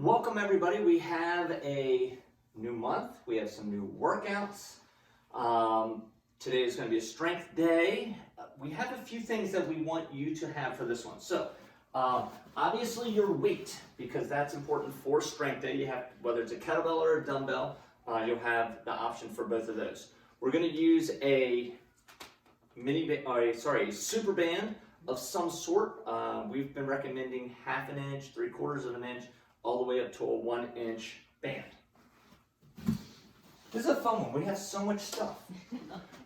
Welcome everybody. We have a new month. We have some new workouts. Today is going to be a strength day. We have a few things that we want you to have for this one. So obviously your weight, because that's important for strength day. You have, whether it's a kettlebell or a dumbbell, you'll have the option for both of those. We're going to use a super band of some sort. We've been recommending 1/2 inch, 3/4 of an inch, all the way up to a 1-inch band. This is a fun one. We have so much stuff.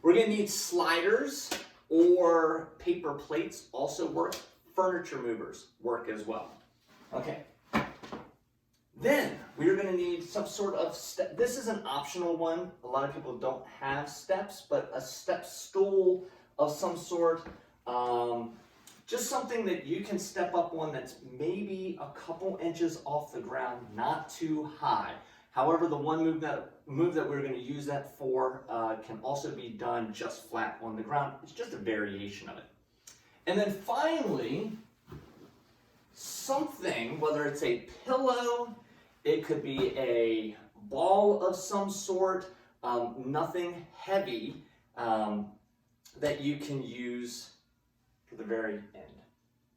We're going to need sliders or paper plates also work. Furniture movers work as well. Okay. Then we're going to need some sort of step. This is an optional one. A lot of people don't have steps, but a step stool of some sort. Just something that you can step up on that's maybe a couple inches off the ground, not too high. However, the one move that we're going to use that for can also be done just flat on the ground. It's just a variation of it. And then finally, something, whether it's a pillow, it could be a ball of some sort, nothing heavy that you can use for the very end.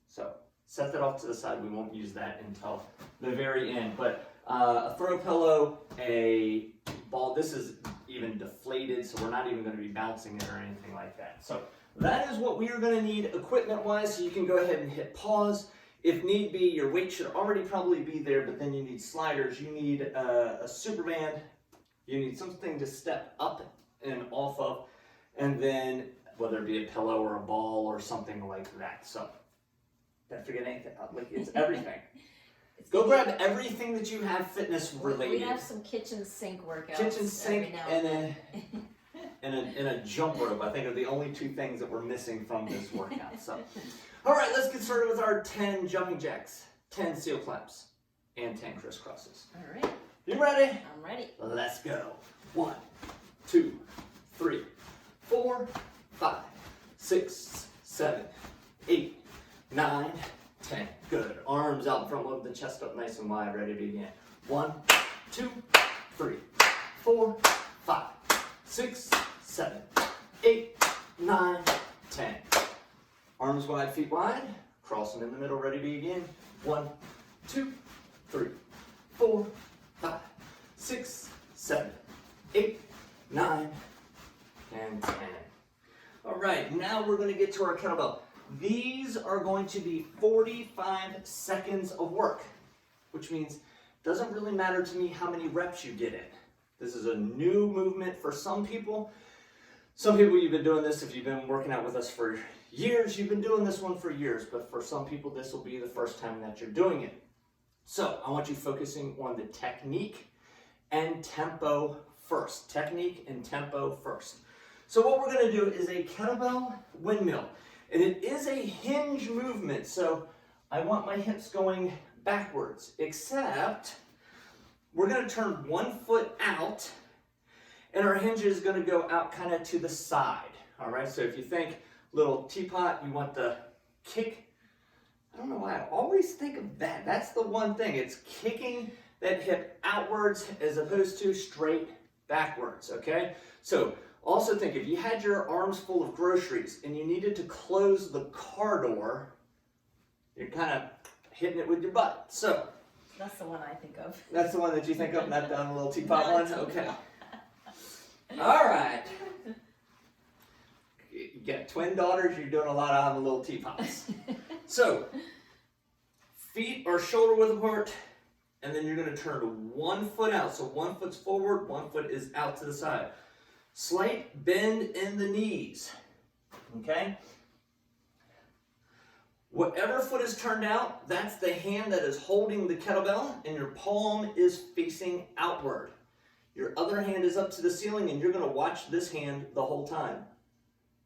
So set that off to the side. We won't use that until the very end. But a throw pillow, a ball. This is even deflated, so we're not even going to be bouncing it or anything like that. So that is what we are going to need equipment-wise. So you can go ahead and hit pause. If need be, your weight should already probably be there, but then you need sliders. You need a super band. You need something to step up and off of, and then whether it be a pillow or a ball or something like that. So, did I forget anything? Like, it's everything. Go grab everything that you have fitness related. We have some kitchen sink workouts. Kitchen sink and a jump rope, I think, are the only two things that we're missing from this workout. So, all right, let's get started with our 10 jumping jacks, 10 seal claps, and 10 crisscrosses. All right. You ready? I'm ready. Let's go. 1, 2, 3, 4, 5, 6, 7, 8, 9, 10. Good. Arms out in front, load the chest up nice and wide, ready to begin. 1, 2, 3, 4, 5, 6, 7, 8, 9, 10. Arms wide, feet wide. Crossing in the middle, ready to begin. 1, 2, 3, 4, 5, 6, 7, 8, 9, and 10. All right, now we're going to get to our kettlebell. These are going to be 45 seconds of work, which means it doesn't really matter to me how many reps you get in. This is a new movement for some people. Some people, you've been doing this, if you've been working out with us for years, you've been doing this one for years, but for some people, this will be the first time that you're doing it. So I want you focusing on the technique and tempo first. Technique and tempo first. So what we're going to do is a kettlebell windmill, and it is a hinge movement, so I want my hips going backwards, except we're going to turn one foot out, and our hinge is going to go out kind of to the side, all right? So if you think little teapot, you want the kick. I don't know why I always think of that. That's the one thing. It's kicking that hip outwards as opposed to straight backwards, okay? So also think, if you had your arms full of groceries and you needed to close the car door, you're kind of hitting it with your butt. So that's the one I think of. That's the one that you think of, not the little teapot one? Okay. All right. You got twin daughters, you're doing a lot on the little teapots. So, feet are shoulder width apart, and then you're going to turn one foot out. So one foot's forward, one foot is out to the side. Slight bend in the knees, okay? Whatever foot is turned out, that's the hand that is holding the kettlebell, and your palm is facing outward. Your other hand is up to the ceiling, and you're going to watch this hand the whole time.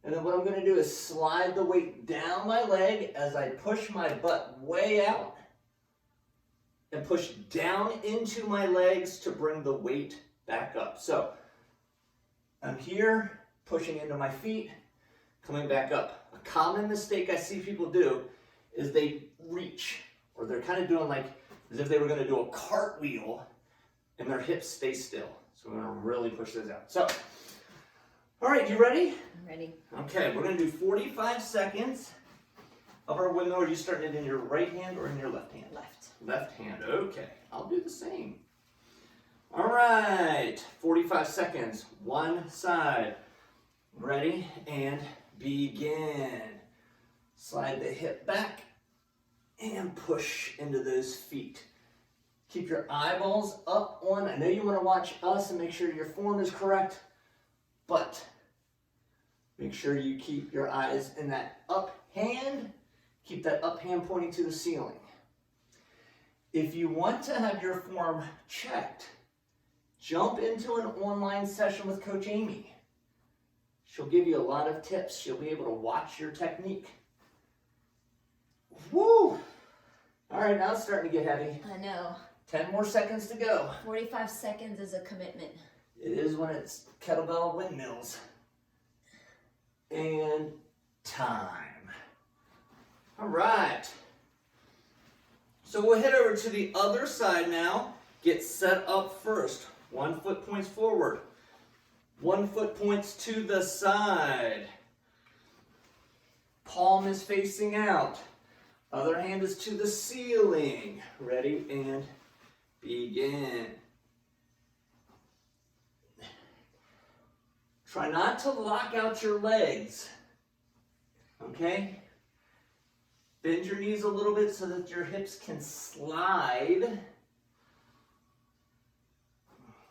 And then what I'm going to do is slide the weight down my leg as I push my butt way out and push down into my legs to bring the weight back up. So I'm here, pushing into my feet, coming back up. A common mistake I see people do is they reach, or they're kind of doing like as if they were gonna do a cartwheel and their hips stay still. So we're gonna really push those out. So, all right, you ready? I'm ready. Okay, we're gonna do 45 seconds of our windmill. Are you starting it in your right hand or in your left hand? Left. Left hand, okay. I'll do the same. All right, 45 seconds, one side. Ready, and begin. Slide the hip back and push into those feet. Keep your eyeballs up on, I know you want to watch us and make sure your form is correct, but make sure you keep your eyes in that up hand. Keep that up hand pointing to the ceiling. If you want to have your form checked, jump into an online session with Coach Amy. She'll give you a lot of tips. She'll be able to watch your technique. Woo! All right, now it's starting to get heavy. I know. 10 more seconds to go. 45 seconds is a commitment. It is when it's kettlebell windmills. And time. All right. So we'll head over to the other side now. Get set up first. 1 foot points forward. 1 foot points to the side. Palm is facing out. Other hand is to the ceiling. Ready and begin. Try not to lock out your legs. Okay? Bend your knees a little bit so that your hips can slide.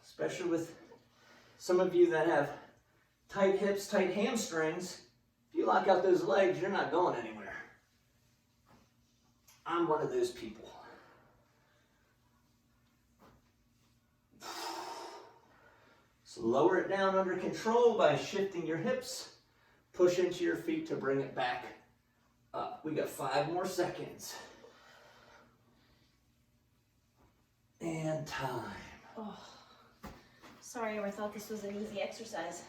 Especially with some of you that have tight hips, tight hamstrings. If you lock out those legs, you're not going anywhere. I'm one of those people. So lower it down under control by shifting your hips. Push into your feet to bring it back up. We got 5 more seconds. And time. Oh, sorry, I thought this was an easy exercise.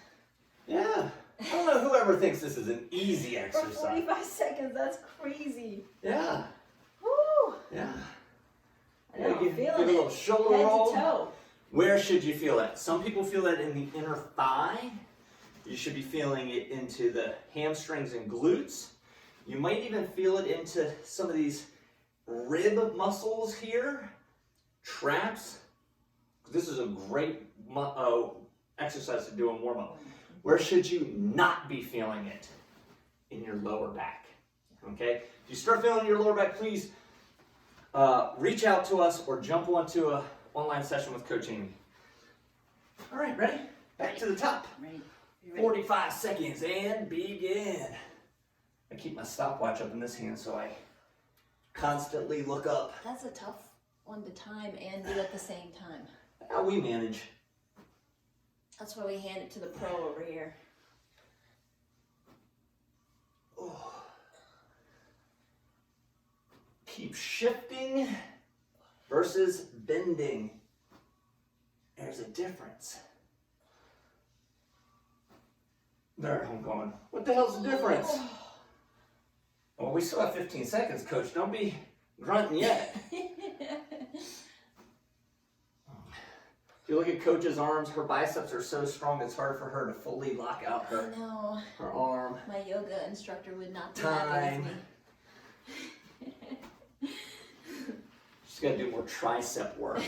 Yeah. I don't know whoever thinks this is an easy For exercise. 45 seconds, that's crazy. Yeah. Woo! Yeah. I know, I'm give feeling a it. little shoulder Head roll. to toe. Where should you feel that? Some people feel that in the inner thigh. You should be feeling it into the hamstrings and glutes. You might even feel it into some of these rib muscles here, traps. This is a great exercise to do in warm-up. Where should you not be feeling it? In your lower back. Okay? If you start feeling your lower back, please reach out to us or jump onto an online session with Coach Amy. All right, ready? Back to the top. Ready. You ready? 45 seconds and begin. I keep my stopwatch up in this hand so I constantly look up. That's a tough one to time and do at the same time. How we manage. That's why we hand it to the pro over here. Oh. Keep shifting versus bending. There's a difference. There, I'm going, what the hell's the difference? Well, we still have 15 seconds, Coach. Don't be grunting yet. If you look at Coach's arms, her biceps are so strong it's hard for her to fully lock out I know. her arm. My yoga instructor would not be happy with me. She's got to do more tricep work.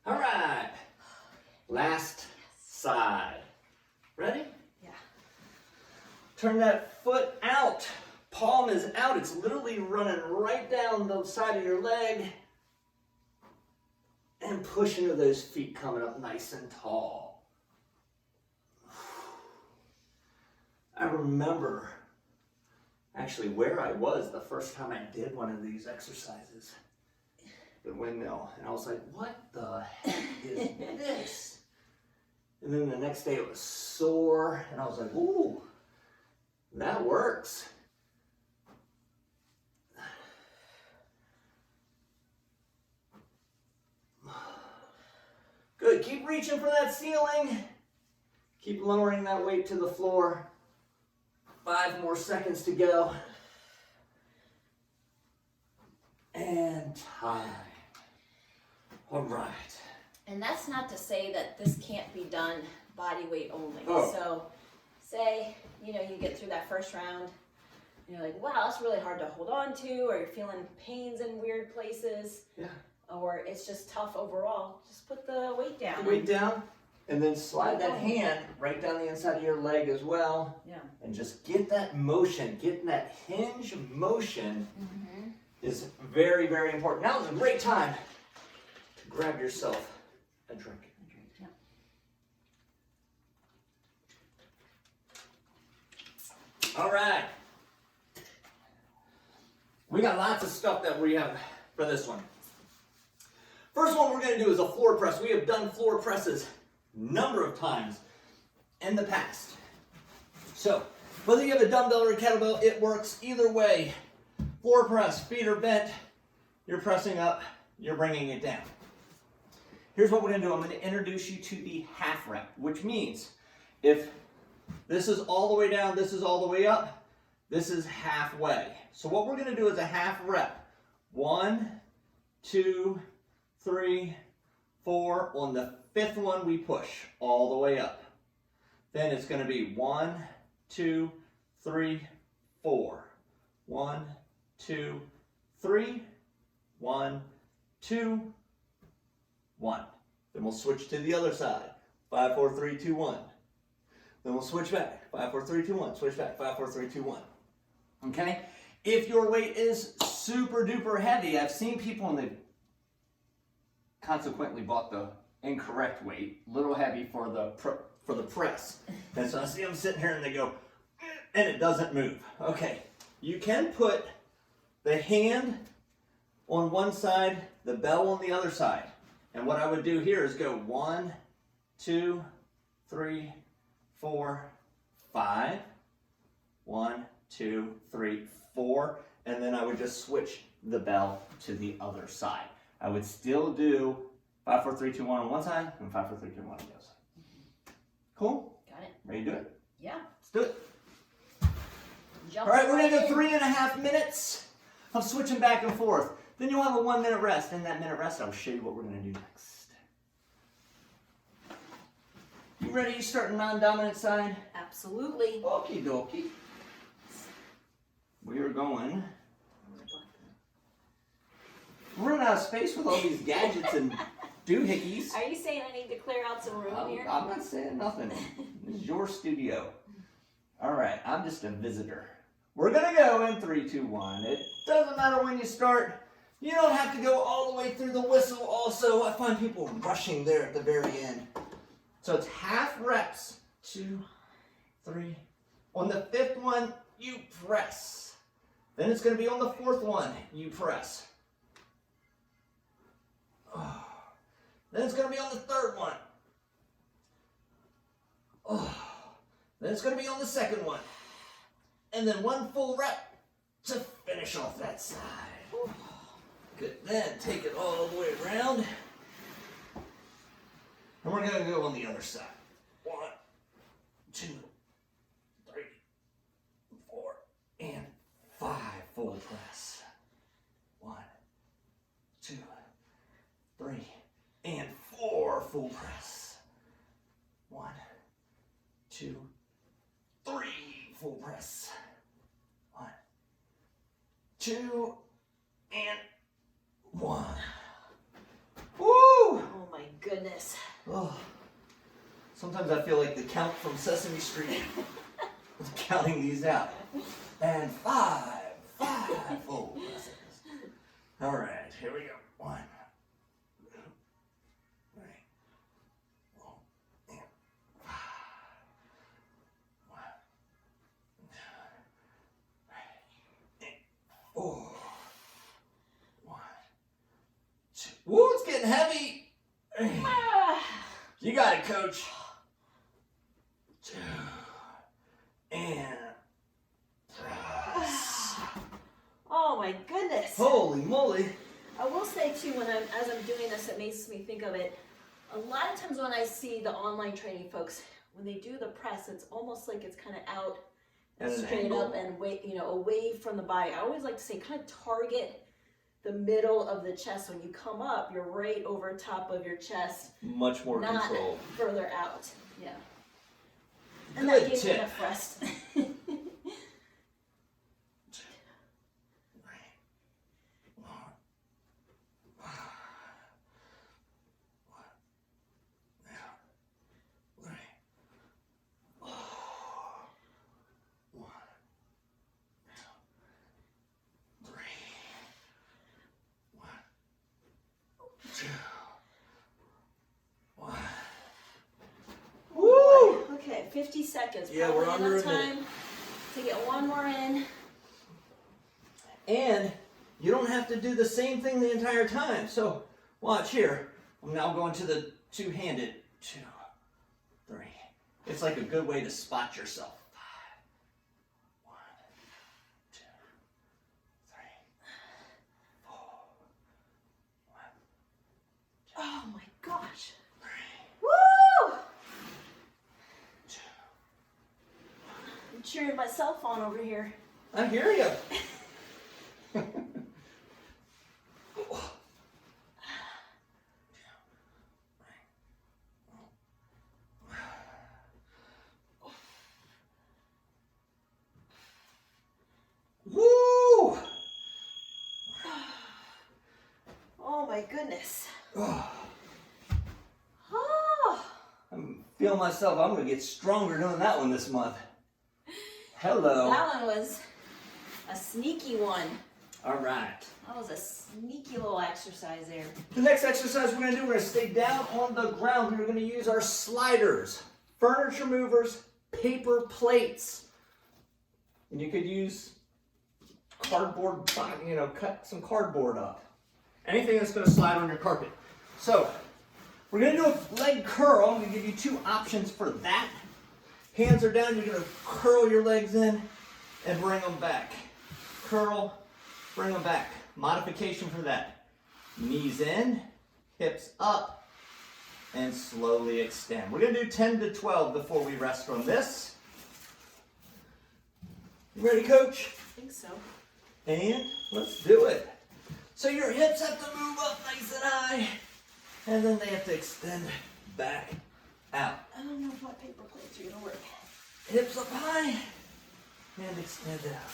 All right. Last side. Ready? Yeah. Turn that foot out. Palm is out. It's literally running right down the side of your leg. And push into those feet coming up nice and tall. I remember actually where I was the first time I did one of these exercises. The windmill. And I was like, what the heck is this? And then the next day it was sore. And I was like, ooh, that works. Good. Keep reaching for that ceiling. Keep lowering that weight to the floor. 5 more seconds to go. And time. All right. And that's not to say that this can't be done body weight only. Oh. So say, you get through that first round, and you're like, wow, that's really hard to hold on to, or you're feeling pains in weird places. Yeah. Or it's just tough overall. Just put the weight down. Weight down, and then slide that hand right down the inside of your leg as well. Yeah. And just get that motion, getting that hinge motion is very, very important. Now is a great time to grab yourself a drink. Yeah. All right. We got lots of stuff that we have for this one. First one we're going to do is a floor press. We have done floor presses a number of times in the past. So, whether you have a dumbbell or a kettlebell, it works either way. Floor press, feet are bent, you're pressing up, you're bringing it down. Here's what we're going to do. I'm going to introduce you to the half rep, which means if this is all the way down, this is all the way up, this is halfway. So what we're going to do is a half rep. 1, 2, 3, 4. On the 5th one, we push all the way up. Then it's going to be 1, 2, 3, 4. 1, 2, 3. 1, 2, 1. Then we'll switch to the other side. 5, 4, 3, 2, 1. Then we'll switch back. 5, 4, 3, 2, 1. Switch back. 5, 4, 3, 2, 1. Okay? If your weight is super duper heavy, I've seen people and they've consequently bought the incorrect weight, little heavy for the press. And so I see them sitting here and they go, and it doesn't move. Okay, you can put the hand on one side, the bell on the other side. And what I would do here is go 1, 2, 3, 4, 5. 1, 2, 3, 4. And then I would just switch the bell to the other side. I would still do 5, 4, 3, 2, 1 on one side and 5, 4, 3, 2, 1 on the other side. Cool? Got it. Ready to do it? Yeah. Let's do it. Jump All right, we're right going to do in. 3.5 minutes of switching back and forth. Then you'll have a 1 minute rest. In that minute rest, I'll show you what we're going to do next. You ready to start non-dominant side? Absolutely. Okie dokie. We are going. We're running out of space with all these gadgets and doohickeys. Are you saying I need to clear out some room here? I'm not saying nothing. This is your studio. All right, I'm just a visitor. We're going to go in 3, 2, 1. It doesn't matter when you start. You don't have to go all the way through the whistle also. I find people rushing there at the very end. So it's half reps. 2, 3. On the 5th one, you press. Then it's going to be on the 4th one, you press. Oh. Then it's going to be on the 3rd one. Oh. Then it's going to be on the 2nd one. And then 1 full rep to finish off that side. Good. Then take it all the way around. And we're going to go on the other side. 1, 2, 3, 4, and 5 full press. 1, 2, 3, and 4 full press. 1, 2, 3 full press. 1, 2, and 1. Woo! Oh my goodness. Oh. Sometimes I feel like the count from Sesame Street. Counting these out. And 5 full presses. All right, here we go. 1, 2, 3, 4, and 5. 1, 2, 3, and 4. 1, 2. Woo, it's getting heavy. You got it, coach. 2, and press. Oh my goodness. Holy moly. I will say too, as I'm doing this, it makes me think of it. A lot of times when I see the online training folks, when they do the press, it's almost like it's kind of out At an straight angle. up and away from the body. I always like to say kind of target the middle of the chest. When you come up, you're right over top of your chest, Much more not control. further out. Yeah. And Good that gives you tip. enough rest. Woo! Okay, 50 seconds. Yeah, Probably we're under enough a minute. time to get one more in. And you don't have to do the same thing the entire time. So watch here. I'm now going to the two-handed. 2, 3. It's like a good way to spot yourself. 5, 1, 2, 3, 4, 1, Oh my gosh. 3, Woo! 2. I'm cheering myself on over here. I hear you. Woo! Oh my goodness. Oh, Oh. I'm feeling myself. I'm going to get stronger doing that one this month. Hello. That one was a sneaky one. All right. That was a sneaky little exercise there. The next exercise we're going to do, we're going to stay down on the ground. We're going to use our sliders, furniture movers, paper plates. And you could use cardboard, cut some cardboard up. Anything that's going to slide on your carpet. So, we're going to do a leg curl. I'm going to give you 2 options for that. Hands are down. You're going to curl your legs in and bring them back. Curl, bring them back. Modification for that. Knees in, hips up, and slowly extend. We're going to do 10 to 12 before we rest on this. You ready, coach? I think so. And let's do it. So your hips have to move up nice and high, and then they have to extend back out. I don't know what paper plates are going to work. Hips up high, and extend out.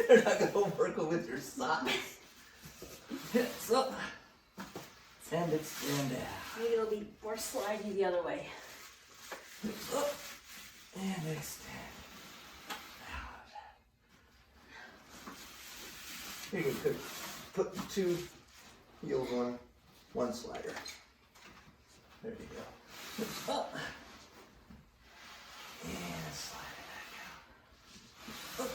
They're not going to work with your socks. Hips up, and extend out. Maybe it'll be more slidey the other way. Hips up, and extend out. You can put 2 heels on 1 slider. There you go. Hips up. And slide it back out. Up.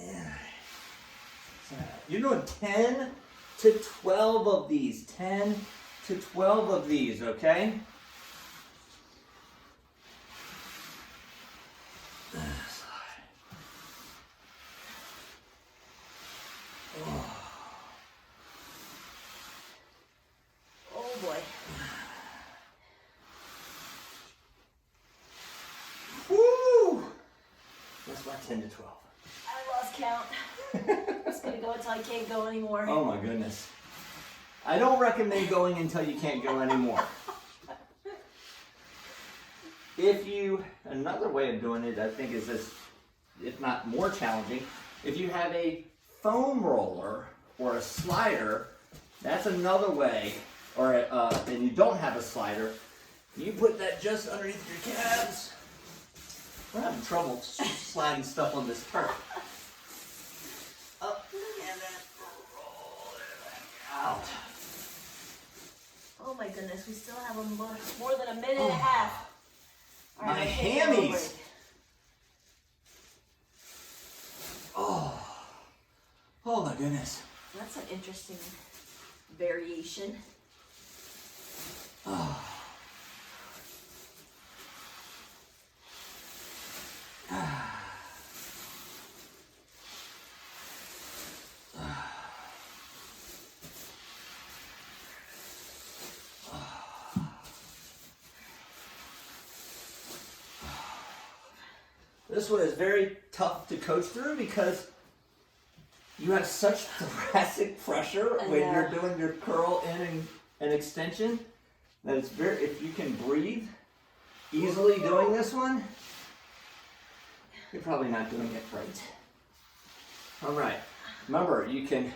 And you're doing 10 to 12 of these. 10 to 12 of these, okay? Oh boy. Woo! That's my 10 to 12. I lost count. It's going to go until I can't go anymore. Oh my goodness. I don't recommend going until you can't go anymore. Another way of doing it, I think, is this, if not more challenging, if you have a foam roller or a slider, that's another way, and you don't have a slider, you put that just underneath your calves. We're having trouble sliding stuff on this turf. Up and then roll it back out. Oh my goodness, we still have more than a minute and a half. All My I can't go over hammies. it. Oh my goodness. That's an interesting variation. This one is very tough to coach through because you have such thoracic pressure when you're doing your curl in and extension that it's very, if you can breathe easily doing this one, you're probably not doing it right. All right, remember, you can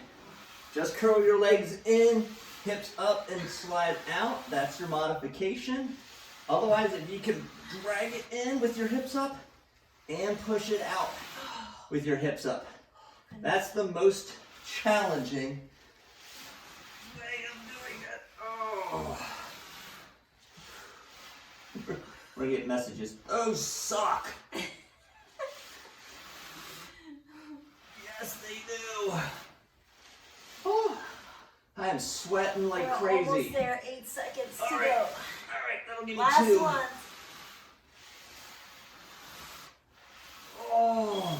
just curl your legs in, hips up and slide out. That's your modification. Otherwise, if you can drag it in with your hips up and push it out with your hips up. That's the most challenging way of doing it. Oh. We're gonna get messages. Oh, suck. Yes, they do. Oh, I am sweating like crazy. Almost there. 8 seconds to go. All right, that'll give me Last 2. one. Oh,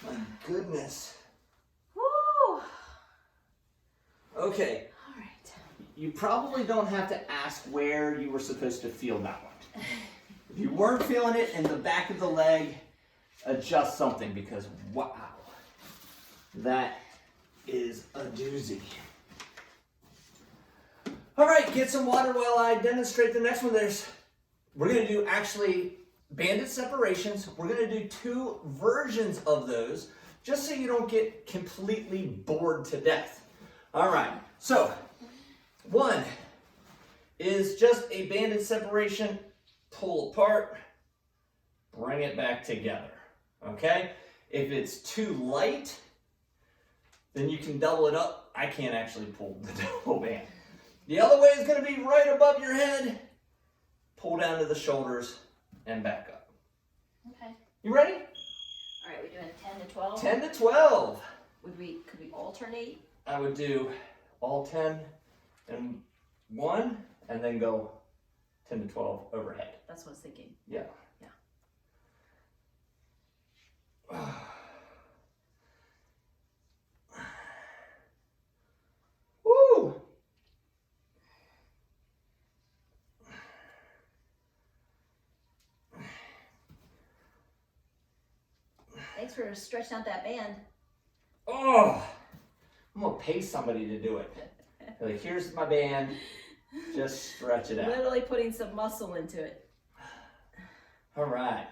my goodness. Woo! Okay, All right. you probably don't have to ask where you were supposed to feel that one. If you weren't feeling it in the back of the leg, adjust something because wow, that is a doozy. All right, get some water while I demonstrate the next one. We're gonna do actually banded separations. We're gonna do 2 versions of those just so you don't get completely bored to death. All right, so one is just a banded separation, pull apart, bring it back together, okay? If it's too light, then you can double it up. I can't actually pull the double band. The other way is gonna be right above your head, pull down to the shoulders and back up. Okay. You ready? All right, we're doing 10 to 12. 10 to 12. Could we alternate? I would do all 10 and 1 and then go 10 to 12 overhead. That's what I was thinking. Yeah. Yeah. Woo! Thanks for stretching out that band. Oh! I'm gonna pay somebody to do it. Like, here's my band. Just stretch it out. Literally putting some muscle into it. All right.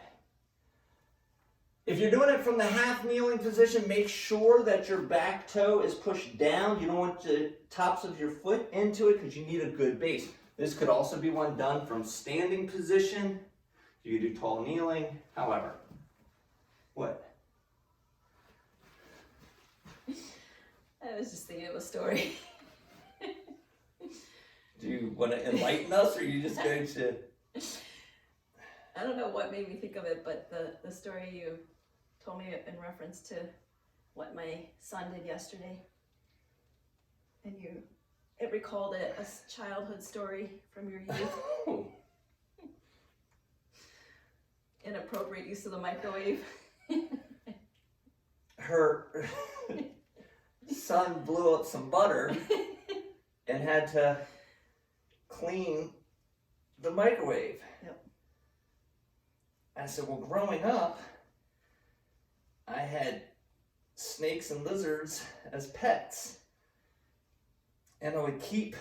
If you're doing it from the half kneeling position, make sure that your back toe is pushed down. You don't want the tops of your foot into it because you need a good base. This could also be one done from standing position. You could do tall kneeling, however. What? I was just thinking of a story. Do you want to enlighten us, or are you just going to? I don't know what made me think of it, but the story you told me in reference to what my son did yesterday, and it recalled a childhood story from your youth. Inappropriate use of the microwave. Her son blew up some butter and had to clean the microwave. Yep. I said, well, growing up, I had snakes and lizards as pets. And I would keep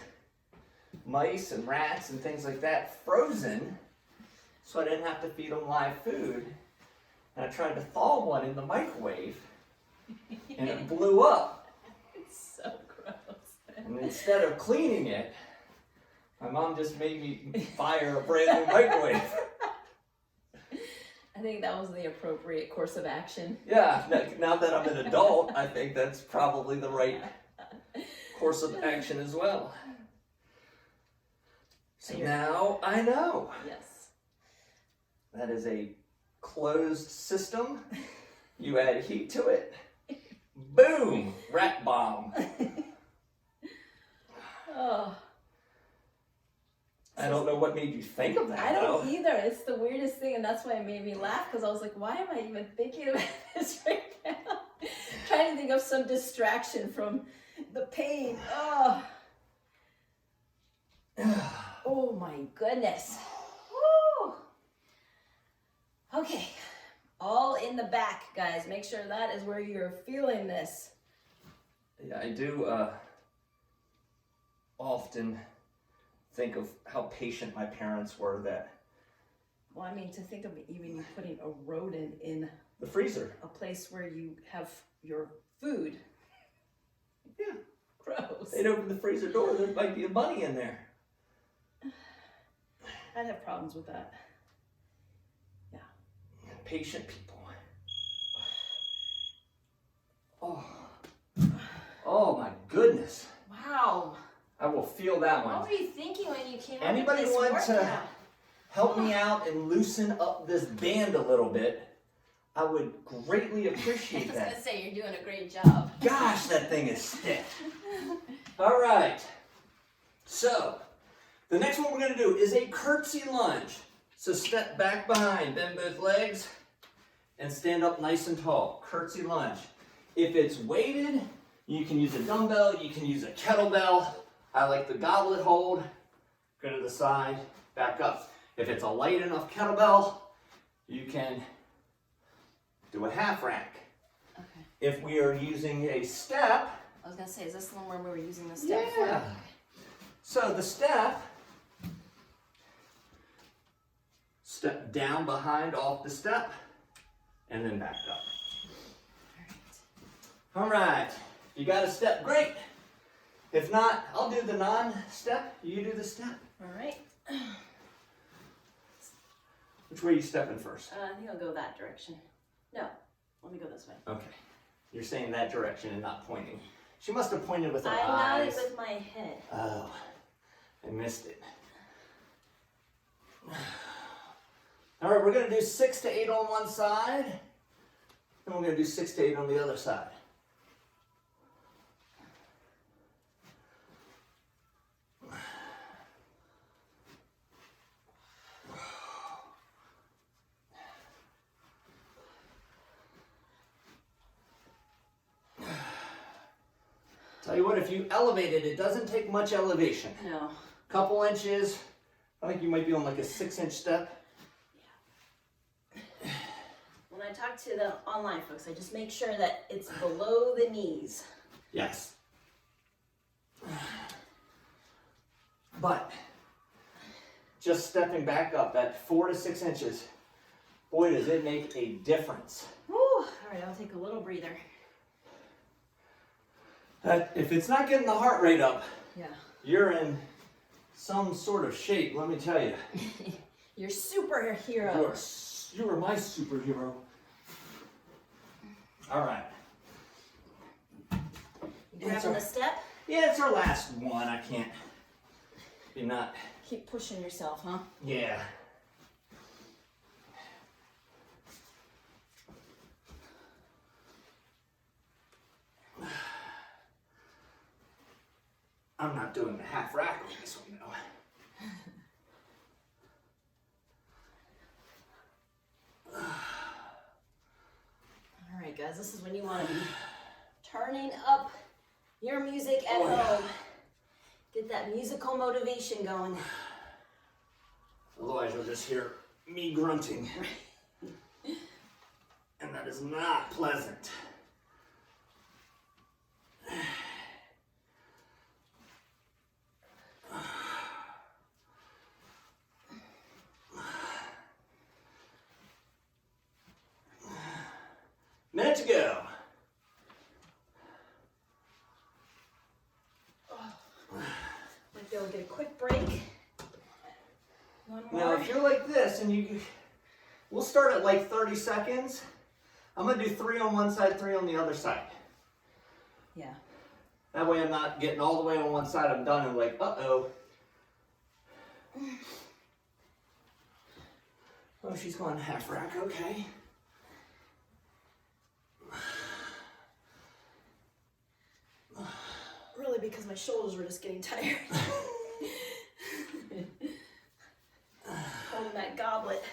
mice and rats and things like that frozen so I didn't have to feed them live food. And I tried to thaw one in the microwave and it blew up. It's so gross. And instead of cleaning it, my mom just made me fire a brand new microwave. I think that was the appropriate course of action. Yeah, now that I'm an adult, I think that's probably the right course of action as well. So now I know. Yes. That is a closed system. You add heat to it. Boom! Rat bomb. Oh. I don't know what made you think of that. I don't though. either. It's the weirdest thing, and that's why it made me laugh, because I was like, why am I even thinking about this right now? Trying to think of some distraction from the pain. Oh, oh my goodness. Woo. Okay, all in the back, guys. Make sure that is where you're feeling this. Yeah, I do often think of how patient my parents were that. Well, I mean, to think of even putting a rodent in The freezer. a place where you have your food. Yeah. Gross. They'd open the freezer door, there might be a bunny in there. I'd have problems with that. Yeah. Patient people. Oh. Oh my goodness. Wow. I will feel that one. What were you thinking when you came Anybody up with this want workout? to help me out and loosen up this band a little bit? I would greatly appreciate I was that. gonna say you're doing a great job. Gosh, that thing is stiff. All right. So, the next one we're going to do is a curtsy lunge. So step back behind, bend both legs, and stand up nice and tall. Curtsy lunge. If it's weighted, you can use a dumbbell, you can use a kettlebell. I like the goblet hold. Go to the side, back up. If it's a light enough kettlebell, you can do a half rack. Okay. If we are using a step, I was gonna say, is this the one where we were using the step for? yeah. So the step down behind off the step, and then back up. All right. You got a step, great. If not, I'll do the non-step. You do the step. All right. Which way are you stepping first? I think I'll go that direction. No, let me go this way. Okay. You're saying that direction and not pointing. She must have pointed with her I nodded eyes. with my head. Oh, I missed it. All right, we're going to do 6 to 8 on one side, and we're going to do 6 to 8 on the other side. Tell you what, if you elevate it, it doesn't take much elevation. No. Couple inches. I think you might be on like a 6-inch step. When I talk to the online folks, I just make sure that it's below the knees. Yes. But just stepping back up that 4 to 6 inches, boy, does it make a difference. Woo. All right, I'll take a little breather. If it's not getting the heart rate up, Yeah. you're in some sort of shape, let me tell you. You're superhero. You are my superhero. All right. You grabbing the step? Yeah, it's our last one. I can't be not. Keep pushing yourself, huh? Yeah. I'm not doing the half rack on this one though. All right, guys, this is when you want to be turning up your music at Oh, yeah. home. Get that musical motivation going. Otherwise you'll just hear me grunting. And that is not pleasant. Minute to go. Might be able to get a quick break. One Now, more. if you're like this and we'll start at like 30 seconds. I'm gonna do 3 on one side, 3 on the other side. Yeah. That way I'm not getting all the way on one side, I'm done and like, uh-oh. Oh, she's going half rack, okay. Really, because my shoulders were just getting tired. Holding that goblet.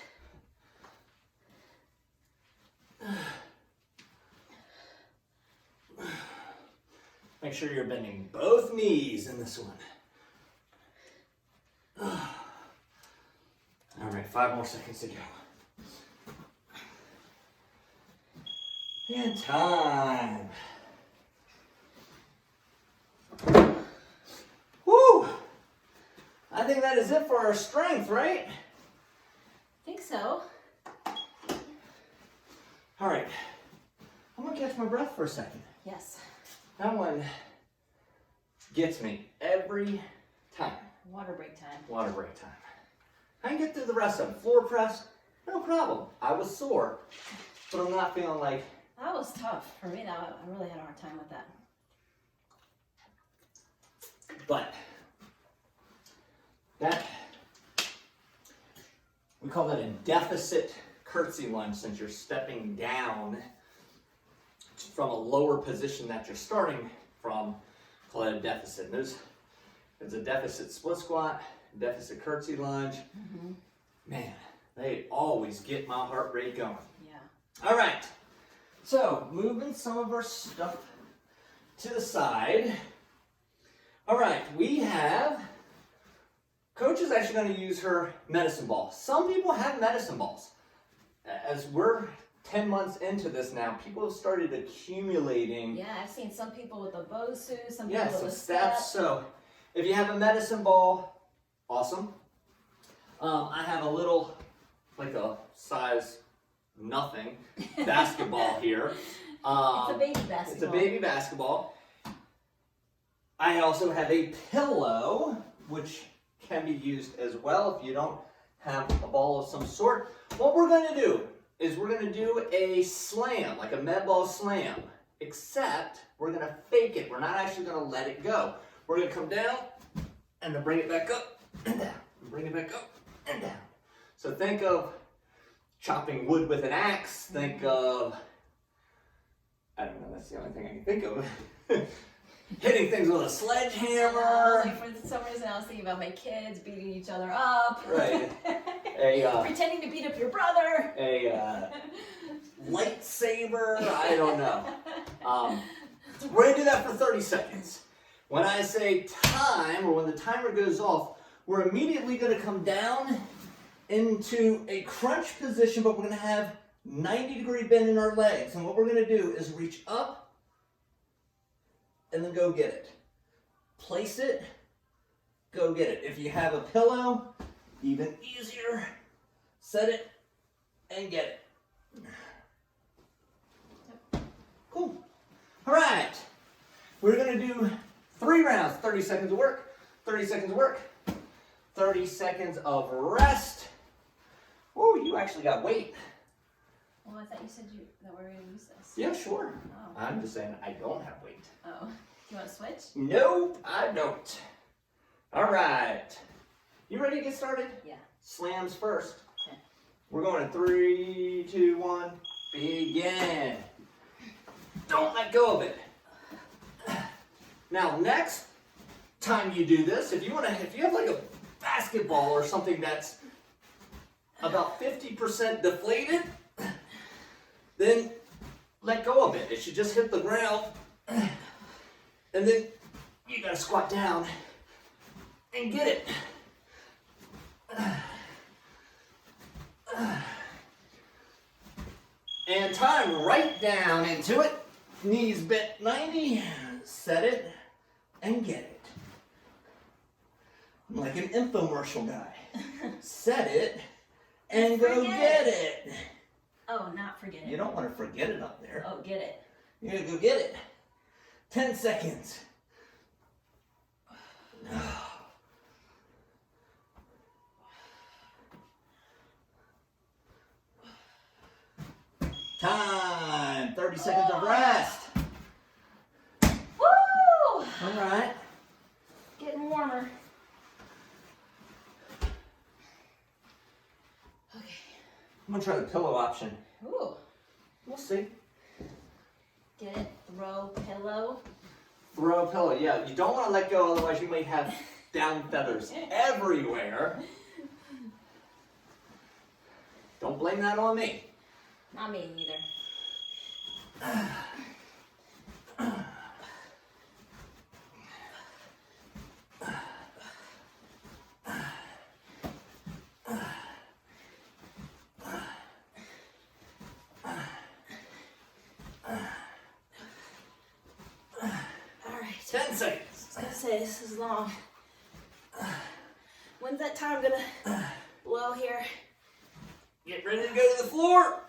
Make sure you're bending both knees in this one. All right, 5 more seconds to go. And time. Woo! I think that is it for our strength, right? I think so. All right. I'm gonna catch my breath for a second. Yes. That one gets me every time. Water break time. Water break time. I can get through the rest of them. Floor press, no problem. I was sore, but I'm not feeling like. That was tough for me. That I really had a hard time with that. But that, we call that a deficit curtsy lunge, since you're stepping down from a lower position that you're starting from. Call that a deficit. And there's a deficit split squat, deficit curtsy lunge. Man, they always get my heart rate going. Yeah. All right, so moving some of our stuff to the side. All right, we have, Coach is actually going to use her medicine ball. Some people have medicine balls. As we're 10 months into this now, people have started accumulating. Yeah, I've seen some people with a Bosu, some people Yeah, with some a steps. step. So if you have a medicine ball, awesome. I have a little, like a size nothing basketball here. It's a baby basketball. It's a baby basketball. I also have a pillow, which can be used as well if you don't have a ball of some sort. What we're going to do is we're going to do a slam, like a med ball slam, except we're going to fake it. We're not actually going to let it go. We're going to come down and then bring it back up and down, and bring it back up and down. So think of chopping wood with an axe. Think of, I don't know, that's the only thing I can think of. Hitting things with a sledgehammer. Like for some reason I was thinking about my kids beating each other up. Right. Pretending to beat up your brother. A lightsaber. I don't know. We're going to do that for 30 seconds. When I say time, or when the timer goes off, we're immediately going to come down into a crunch position, but we're going to have 90-degree bend in our legs. And what we're going to do is reach up and then go get it. Place it, go get it. If you have a pillow, even easier. Set it and get it. Cool. All right. We're going to do 3 rounds. 30 seconds of work, 30 seconds of work, 30 seconds of rest. Oh, you actually got weight. Well, I thought you said that we were going to use this. Yeah, sure. Oh. I'm just saying I don't have weight. Oh. Do you want to switch? Nope, I don't. All right. You ready to get started? Yeah. Slams first. Okay. We're going in 3, 2, 1, begin. Don't let go of it. Now, next time you do this, if you have like a basketball or something that's about 50% deflated, then let go of it. It should just hit the ground, and then you gotta squat down and get it. And time right down into it. Knees bent 90. Set it and get it. I'm like an infomercial guy. Set it and go get it. Oh, not forget it. You don't want to forget it up there. Oh, get it. You gotta go get it. 10 seconds. Time. 30 seconds of rest. Woo! All right. Getting warmer. Okay. I'm gonna try the pillow option. Ooh. We'll see. Get it? Throw pillow. Throw a pillow. Yeah, you don't want to let go, otherwise you might have down feathers everywhere. Don't blame that on me. Not me either. day. This is long. When's that time gonna blow here? Get ready to go to the floor.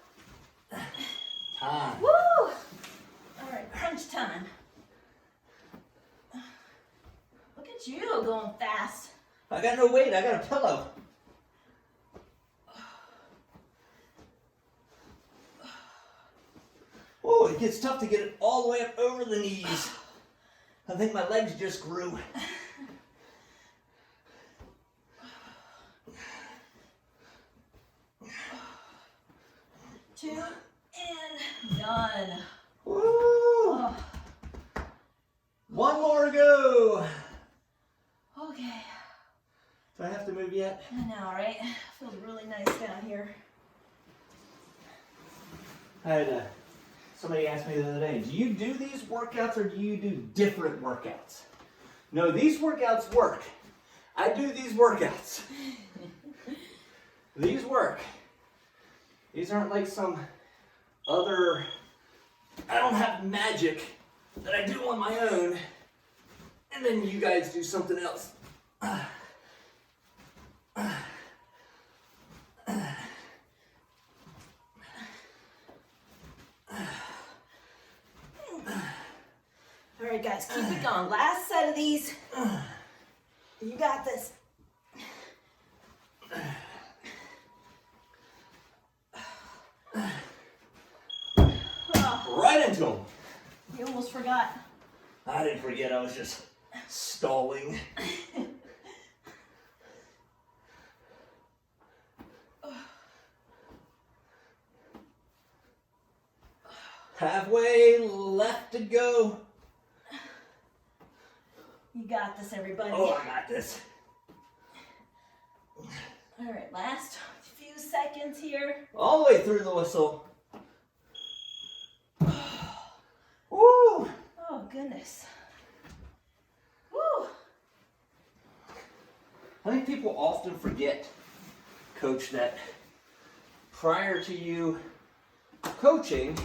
Time. Woo! All right, crunch time. Look at you going fast. I got no weight. I got a pillow. Oh, it gets tough to get it all the way up over the knees. I think my legs just grew. Two, and done. Woo! Oh, One more to go. okay. Do I have to move yet? I know, right? Feels really nice down here. I had somebody asked me the other day, do you do these workouts or do you do different workouts? No, these workouts work. I do these workouts. These work. These aren't like some other, I don't have magic that I do on my own and then you guys do something else. All right, guys, keep it going. Last set of these. You got this. Oh, Right into them. you almost forgot. I didn't forget, I was just stalling. Halfway left to go. You got this, everybody. Oh, I got this. All right, last few seconds here. All the way through the whistle. Woo! Oh, goodness. Woo! I think people often forget, Coach, that prior to you coaching,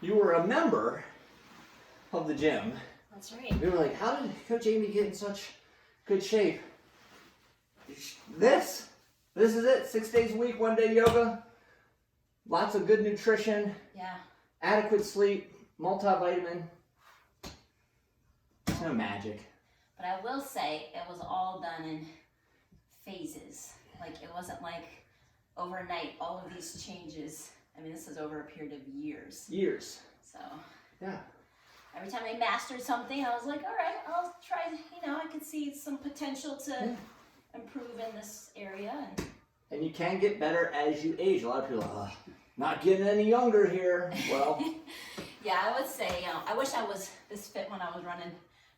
you were a member of the gym. That's right. We were like, how did Coach Amy get in such good shape? This is it. 6 days a week, 1 day yoga, lots of good nutrition, Yeah. adequate sleep, multivitamin. It's no magic. But I will say it was all done in phases. Like, it wasn't like overnight, all of these changes. I mean, this is over a period of years. Years. So Yeah. every time I mastered something, I was like, all right, I'll try, I could see some potential to improve in this area. And you can get better as you age. A lot of people are not getting any younger here. Well, Yeah, I would say, I wish I was this fit when I was running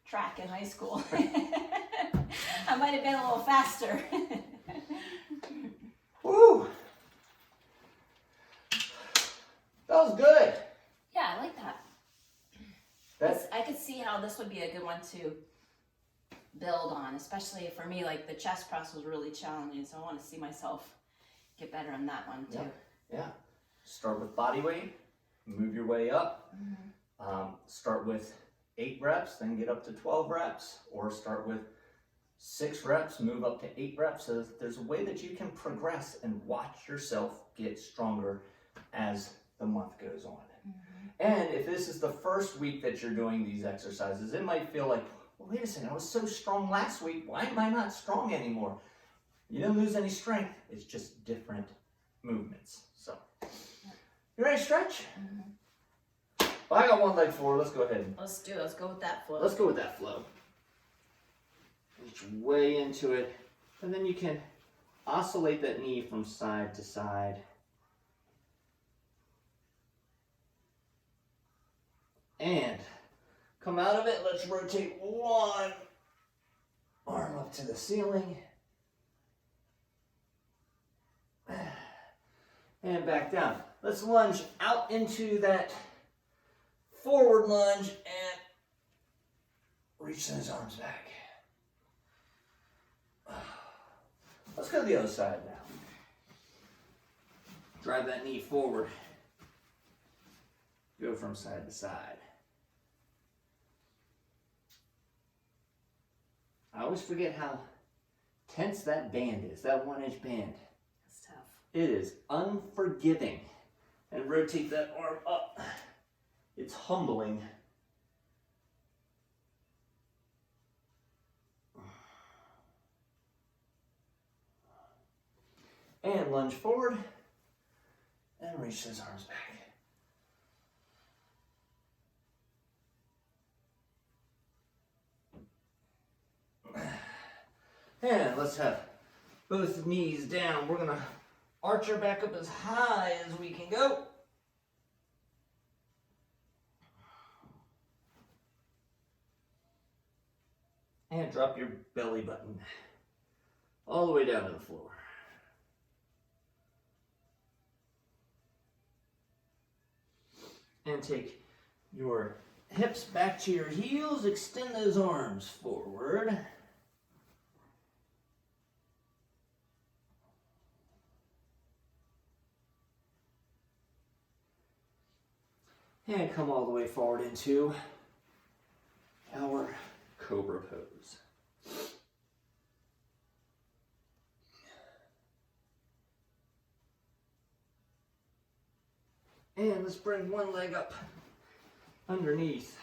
track in high school. I might have been a little faster. woo! That was good. Yeah, I like that. I could see how this would be a good one to build on, especially for me. Like, the chest press was really challenging, so I want to see myself get better on that one too. Yeah. Start with body weight, move your way up. Start with 8 reps, then get up to 12 reps, or start with 6 reps, move up to 8 reps. So there's a way that you can progress and watch yourself get stronger as the month goes on. And if this is the first week that you're doing these exercises, it might feel like, well, wait a second, I was so strong last week. Why am I not strong anymore? You didn't lose any strength. It's just different movements. So, you ready to stretch? Well, I got one leg forward. Let's go ahead. Let's do it. Let's go with that flow. Let's go with that flow. Reach way into it. And then you can oscillate that knee from side to side. And come out of it. Let's rotate one arm up to the ceiling. And back down. Let's lunge out into that forward lunge and reach those arms back. Let's go to the other side now. Drive that knee forward. Go from side to side. I always forget how tense that band is, that 1-inch band. It's tough. It is unforgiving. And rotate that arm up. It's humbling. And lunge forward. And reach those arms back. And let's have both knees down. We're gonna arch our back up as high as we can go. And drop your belly button all the way down to the floor. And take your hips back to your heels. Extend those arms forward. And come all the way forward into our cobra pose. And let's bring one leg up underneath.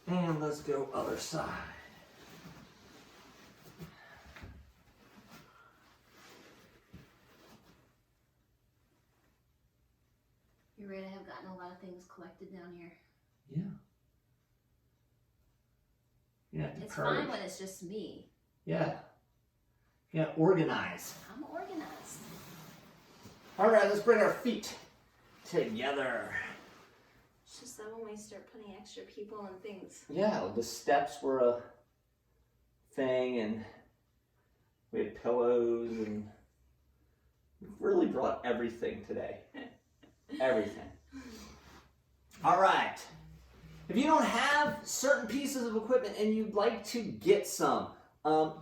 And let's go other side. You're right, I have gotten a lot of things collected down here. Yeah. Yeah. It's fine when it's just me. Yeah. Yeah, organize. I'm organized. All right, let's bring our feet together. It's just that when we start putting extra people and things. Yeah, the steps were a thing, and we had pillows, and we really brought everything today. Everything. All right. If you don't have certain pieces of equipment and you'd like to get some,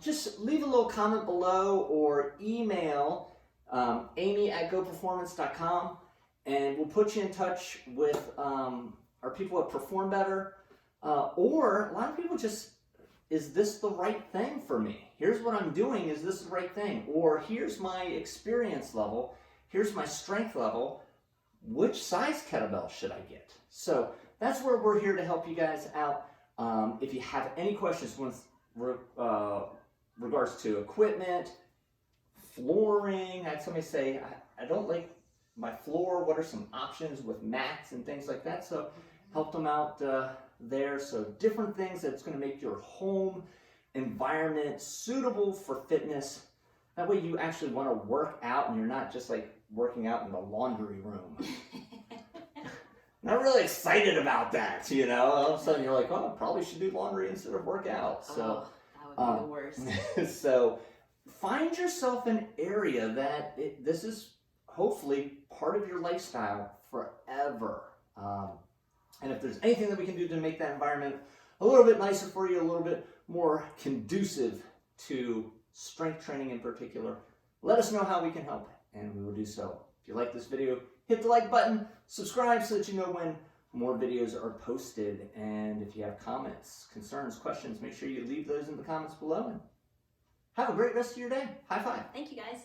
just leave a little comment below or email amy@goperformance.com, and we'll put you in touch with our people at Perform Better. Or a lot of people just, is this the right thing for me? Here's what I'm doing, is this the right thing? Or here's my experience level, here's my strength level, which size kettlebell should I get? So that's where we're here to help you guys out. If you have any questions with regards to equipment, flooring, I had somebody say, I don't like my floor, what are some options with mats and things like that? So helped them out there. So different things that's going to make your home environment suitable for fitness. That way you actually want to work out and you're not just like working out in the laundry room. Not really excited about that, you know. All of a sudden you're like, oh, I probably should do laundry instead of work out. So That would be the worst. so find yourself an area that this is hopefully part of your lifestyle forever. And if there's anything that we can do to make that environment a little bit nicer for you, a little bit more conducive to strength training in particular, let us know how we can help, and we will do so. If you like this video, hit the like button, subscribe so that you know when more videos are posted, and if you have comments, concerns, questions, make sure you leave those in the comments below, and have a great rest of your day. High five. Thank you guys.